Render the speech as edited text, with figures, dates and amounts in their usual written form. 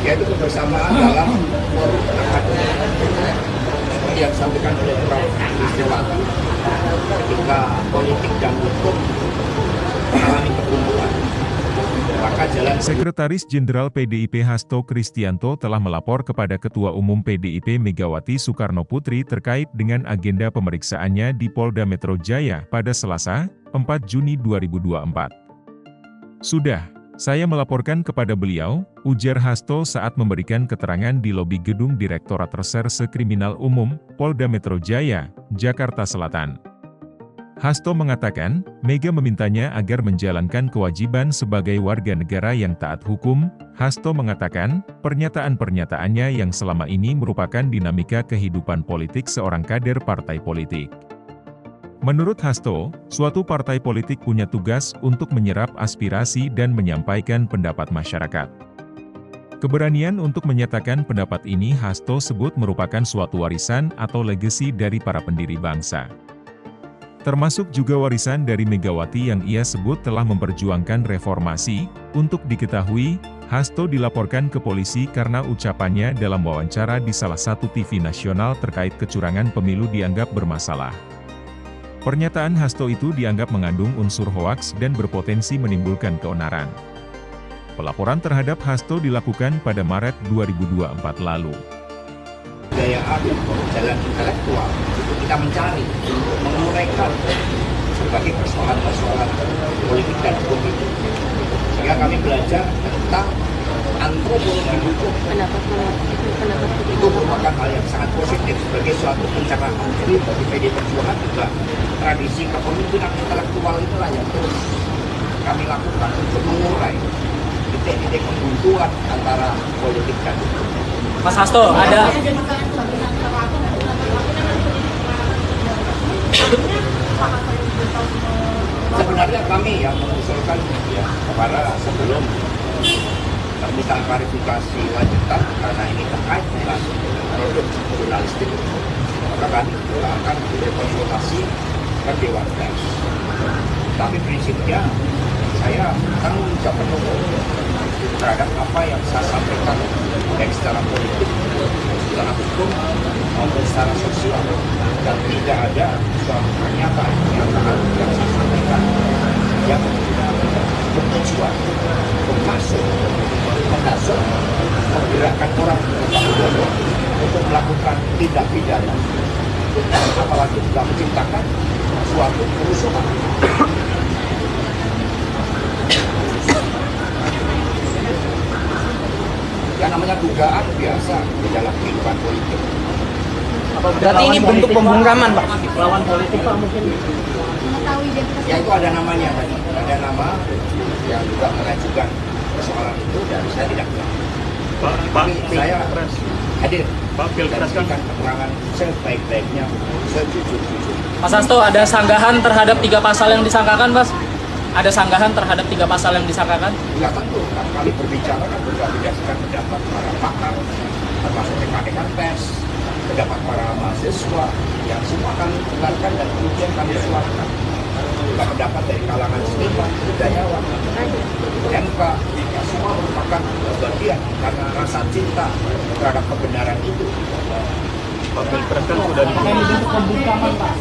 yaitu kebersamaan dalam forum akademik seperti yang disampaikan oleh Prof. Kristiwanto ketika politik dan hukum mengalami pertumbuhan. Sekretaris Jenderal PDIP Hasto Kristianto telah melapor kepada Ketua Umum PDIP Megawati Soekarno Putri terkait dengan agenda pemeriksaannya di Polda Metro Jaya pada Selasa, 4 Juni 2024. Sudah, saya melaporkan kepada beliau, ujar Hasto saat memberikan keterangan di lobi gedung Direktorat Reserse Kriminal Umum, Polda Metro Jaya, Jakarta Selatan. Hasto mengatakan, Mega memintanya agar menjalankan kewajiban sebagai warga negara yang taat hukum. Hasto mengatakan, pernyataan-pernyataannya yang selama ini merupakan dinamika kehidupan politik seorang kader partai politik. Menurut Hasto, suatu partai politik punya tugas untuk menyerap aspirasi dan menyampaikan pendapat masyarakat. Keberanian untuk menyatakan pendapat ini Hasto sebut merupakan suatu warisan atau legasi dari para pendiri bangsa. Termasuk juga warisan dari Megawati yang ia sebut telah memperjuangkan reformasi. Untuk diketahui, Hasto dilaporkan ke polisi karena ucapannya dalam wawancara di salah satu TV nasional terkait kecurangan pemilu dianggap bermasalah. Pernyataan Hasto itu dianggap mengandung unsur hoaks dan berpotensi menimbulkan keonaran. Pelaporan terhadap Hasto dilakukan pada Maret 2024 lalu. Kejayaan jalan intelektual itu kita mencari untuk menguraikan berbagai persoalan-persoalan politik dan hukum itu. Sehingga kami belajar tentang antropologi hukum. Itu merupakan hal yang sangat positif sebagai suatu pencerahan. Jadi bagi PD Perjuangan juga tradisi kepemimpinan intelektual itulah yang terus kami lakukan untuk mengurai titik-titik kebuntuan antara politik dan hukum. Mas Hasto, ada sebenarnya kami yang mengusulkan ya kepada sebelum permintaan klarifikasi lanjutan karena ini terkait dengan produk jurnalistik, maka kami akan berkonsultasi ke Dewan Pers. Tapi prinsipnya saya tanggung jawab penuh terhadap apa yang saya sampaikan baik secara politik, secara hukum, maupun secara sosial, dan tidak ada suatu pernyataan yang saya sampaikan yang bertujuan bermaksud menghasut menggerakkan orang untuk melakukan tindak pidana, apalagi juga menciptakan suatu kerusuhan. Yang namanya dugaan biasa di dalam kehidupan politik. berarti ini bentuk pembungkaman, Pak? Lawan politik, Pak, mungkin. Ya itu ada namanya tadi, ada nama yang juga mengajukan persoalan itu dan saya tidak tahu. Tapi saya hadir. Pak, Pilpres kan keterangan sebaik-baiknya, sejujur-jujur. Mas Hasto, ada sanggahan terhadap 3 pasal yang disangkakan, Mas? Ada sanggahan terhadap 3 pasal yang disangkakan? Ya tentu, kan kami berbicara kan berdasarkan pendapat para pakar, termasuk rekan-rekan pers, pendapat para mahasiswa, yang semua kami dengarkan dan kemudian kami suarakan. Juga pendapat dari kalangan seniman, budayawan, MK, ya semua merupakan bagian karena rasa cinta terhadap kebenaran itu. Pak Pilpres kan sudah Ini bentuk pembungkaman, Pak.